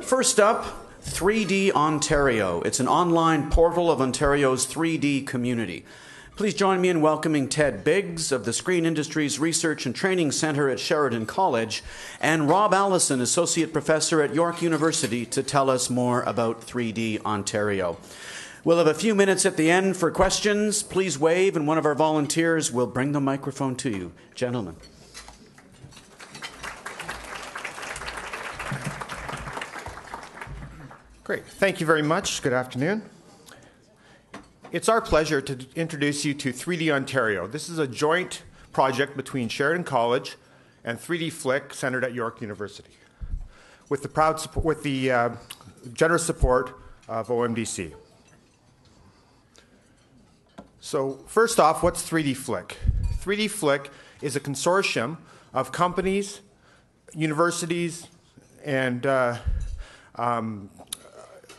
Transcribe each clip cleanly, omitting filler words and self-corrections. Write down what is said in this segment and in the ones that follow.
First up, 3D Ontario. It's an online portal of Ontario's 3D community. Please join me in welcoming Ted Biggs of the Screen Industries Research and Training Centre at Sheridan College and Rob Allison, Associate Professor at York University, to tell us more about 3D Ontario. We'll have a few minutes at the end for questions. Please wave and one of our volunteers will bring the microphone to you. Gentlemen. Great. Thank you very much. Good afternoon. It's our pleasure to introduce you to 3D Ontario. This is a joint project between Sheridan College and 3D FLIC, centered at York University, with the generous support of OMDC. So first off, what's 3D FLIC? 3D FLIC is a consortium of companies, universities, and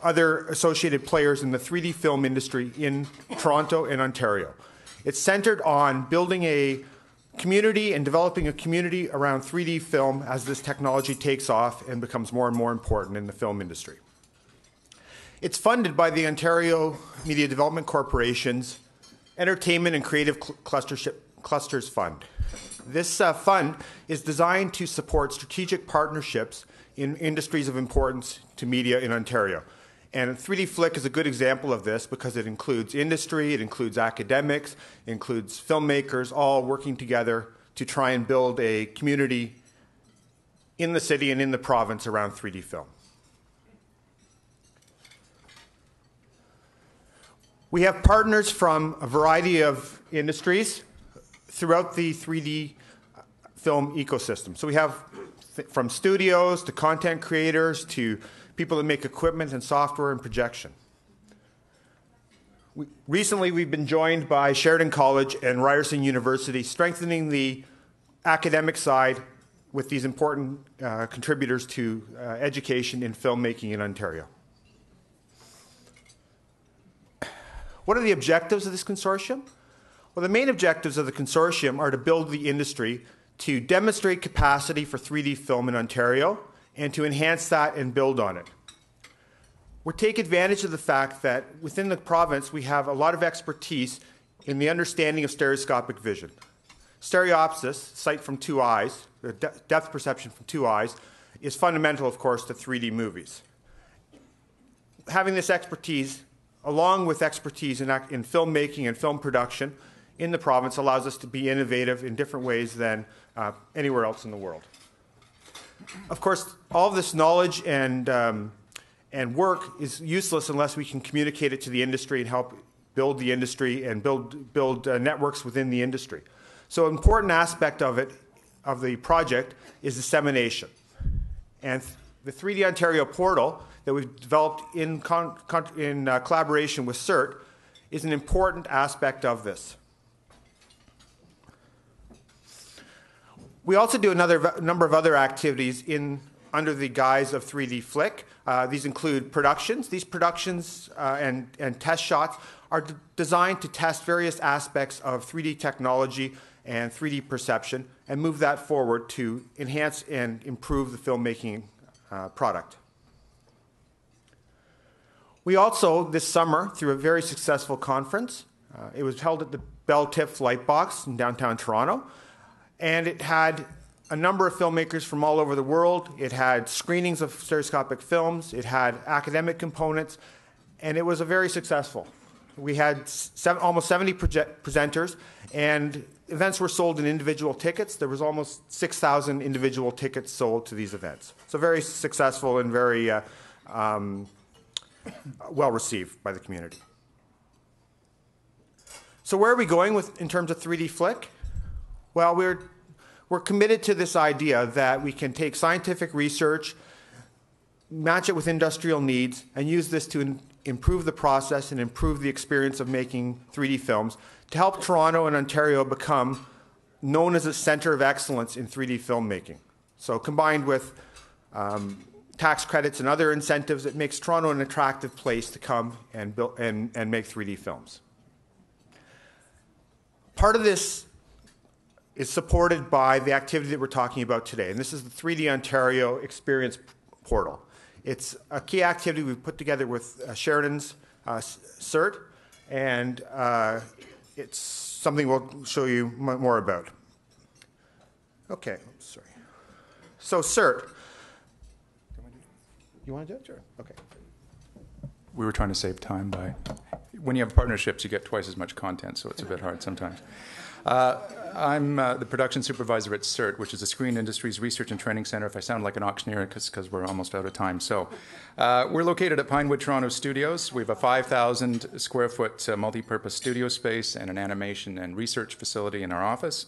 other associated players in the 3D film industry in Toronto and Ontario. It's centered on building a community and developing a community around 3D film as this technology takes off and becomes more and more important in the film industry. It's funded by the Ontario Media Development Corporation's Entertainment and Creative Clusters Fund. This fund is designed to support strategic partnerships in industries of importance to media in Ontario. And 3D FLIC is a good example of this because it includes industry, it includes academics, it includes filmmakers, all working together to try and build a community in the city and in the province around 3D film. We have partners from a variety of industries throughout the 3D film ecosystem. So we have from studios to content creators to people that make equipment and software and projection. Recently, we've been joined by Sheridan College and Ryerson University, strengthening the academic side with these important contributors to education in filmmaking in Ontario. What are the objectives of this consortium? Well, the main objectives of the consortium are to build the industry, to demonstrate capacity for 3D film in Ontario, and to enhance that and build on it. We take advantage of the fact that within the province we have a lot of expertise in the understanding of stereoscopic vision. Stereopsis, sight from two eyes, or depth perception from two eyes, is fundamental, of course, to 3D movies. Having this expertise, along with expertise in filmmaking and film production in the province, allows us to be innovative in different ways than anywhere else in the world. Of course, all of this knowledge and work is useless unless we can communicate it to the industry and help build the industry and build networks within the industry. So an important aspect of the project, is dissemination. And the 3D Ontario portal that we've developed in collaboration with CERT is an important aspect of this. We also do a number of other activities under the guise of 3D FLIC. These include productions. These productions and test shots are designed to test various aspects of 3D technology and 3D perception and move that forward to enhance and improve the filmmaking product. We also, this summer, through a very successful conference, it was held at the Bell Tiff Lightbox in downtown Toronto, and it had a number of filmmakers from all over the world. It had screenings of stereoscopic films. It had academic components, and it was a very successful. We had almost 70 presenters, and events were sold in individual tickets. There was almost 6,000 individual tickets sold to these events. So very successful and very well received by the community. So where are we going in terms of 3D FLIC? Well, we're committed to this idea that we can take scientific research, match it with industrial needs, and use this to improve the process and improve the experience of making 3D films to help Toronto and Ontario become known as a center of excellence in 3D filmmaking. So combined with tax credits and other incentives, it makes Toronto an attractive place to come and make 3D films. Part of this is supported by the activity that we're talking about today, and this is the 3D Ontario Experience Portal. It's a key activity we've put together with Sheridan's CERT, and it's something we'll show you more about. Okay, sorry. So CERT. You want to do it? Sure. Okay. We were trying to save time by, when you have partnerships, you get twice as much content, so it's a bit hard sometimes. I'm the production supervisor at CERT, which is the Screen Industries Research and Training Center, if I sound like an auctioneer, because we're almost out of time. So we're located at Pinewood Toronto Studios. We have a 5,000 square foot multi-purpose studio space and an animation and research facility in our office.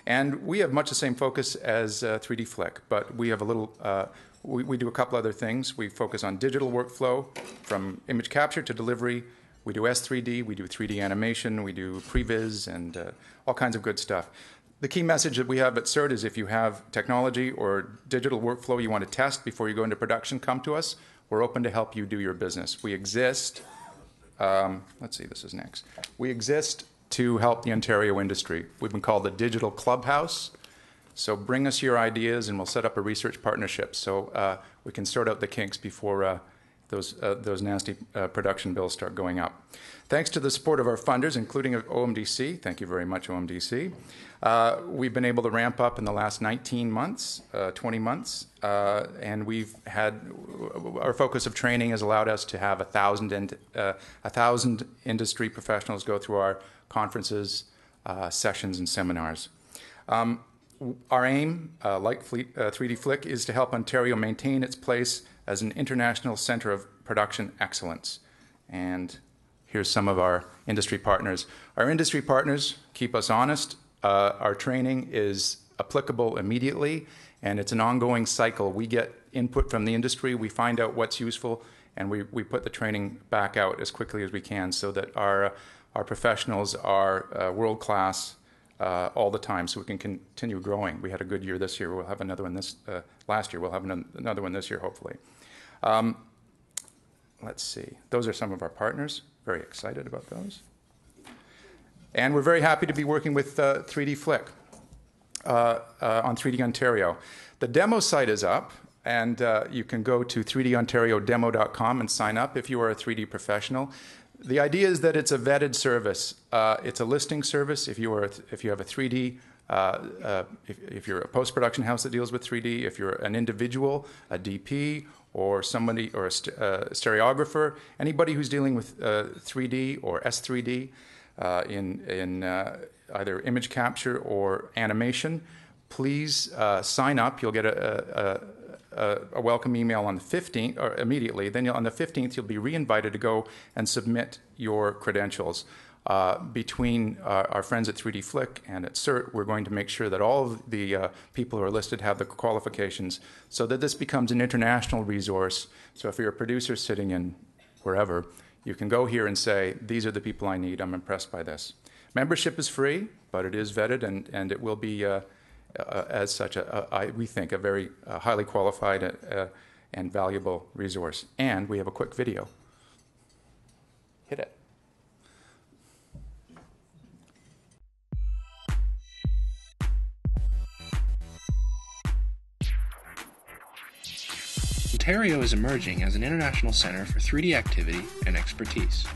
And we have much the same focus as 3D FLIC, but we have a little, we do a couple other things. We focus on digital workflow from image capture to delivery. We do S3D, we do 3D animation, we do previs, and all kinds of good stuff. The key message that we have at CERT is if you have technology or digital workflow you want to test before you go into production, come to us. We're open to help you do your business. We exist, let's see, this is next. We exist to help the Ontario industry. We've been called the Digital Clubhouse. So bring us your ideas and we'll set up a research partnership so we can sort out the kinks before those nasty production bills start going up. Thanks to the support of our funders, including OMDC, thank you very much, OMDC, we've been able to ramp up in the last 19 months, 20 months, and we've had, our focus of training has allowed us to have 1,000 industry professionals go through our conferences, sessions, and seminars. Our aim, like 3D FLIC, is to help Ontario maintain its place as an international center of production excellence. And here's some of our industry partners. Our industry partners keep us honest. Our training is applicable immediately, and it's an ongoing cycle. We get input from the industry, we find out what's useful, and we put the training back out as quickly as we can so that our professionals are world-class all the time, so we can continue growing. We had a good year this year. We'll have another one last year. We'll have another one this year, hopefully. Let's see. Those are some of our partners. Very excited about those. And we're very happy to be working with 3D FLIC on 3D Ontario. The demo site is up, and you can go to 3dontario.demo.com and sign up if you are a 3D professional. The idea is that it's a vetted service. It's a listing service. If you have a 3D, if you're a post-production house that deals with 3D, if you're an individual, a DP, or somebody, or a stereographer, anybody who's dealing with 3D or S3D in either image capture or animation, please sign up. You'll get a welcome email on the 15th, or immediately. Then on the 15th, you'll be re-invited to go and submit your credentials. Between our friends at 3D FLIC and at CERT, we're going to make sure that all of the people who are listed have the qualifications so that this becomes an international resource. So if you're a producer sitting in wherever, you can go here and say, these are the people I need, I'm impressed by this. Membership is free, but it is vetted, and it will be, as such, we think, a very highly qualified and valuable resource. And we have a quick video. Hit it. Ontario is emerging as an international center for 3D activity and expertise.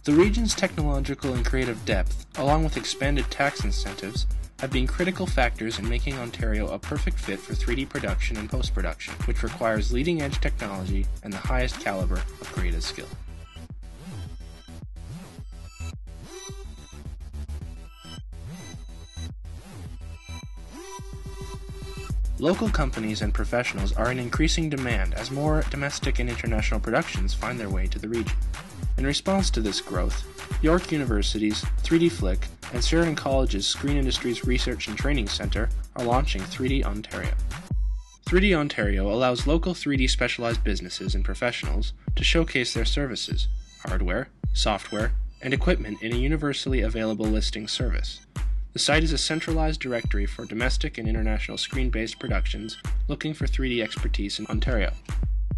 The region's technological and creative depth, along with expanded tax incentives, have been critical factors in making Ontario a perfect fit for 3D production and post-production, which requires leading-edge technology and the highest caliber of creative skill. Local companies and professionals are in increasing demand as more domestic and international productions find their way to the region. In response to this growth, York University's 3D FLIC and Sheridan College's Screen Industries Research and Training Center are launching 3D Ontario. 3D Ontario allows local 3D specialized businesses and professionals to showcase their services, hardware, software, and equipment in a universally available listing service. The site is a centralized directory for domestic and international screen-based productions looking for 3D expertise in Ontario.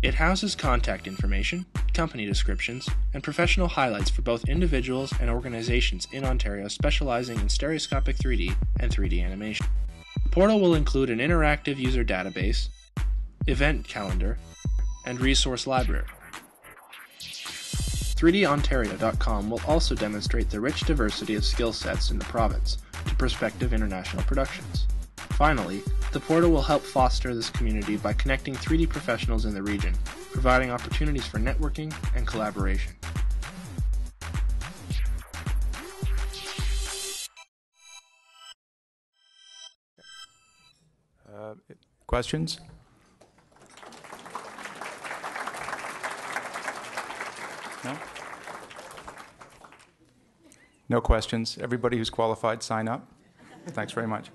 It houses contact information, company descriptions, and professional highlights for both individuals and organizations in Ontario specializing in stereoscopic 3D and 3D animation. The portal will include an interactive user database, event calendar, and resource library. 3dontario.com will also demonstrate the rich diversity of skill sets in the province to prospective international productions. Finally, the portal will help foster this community by connecting 3D professionals in the region, providing opportunities for networking and collaboration. Questions? No? No questions. Everybody who's qualified, sign up. Thanks very much.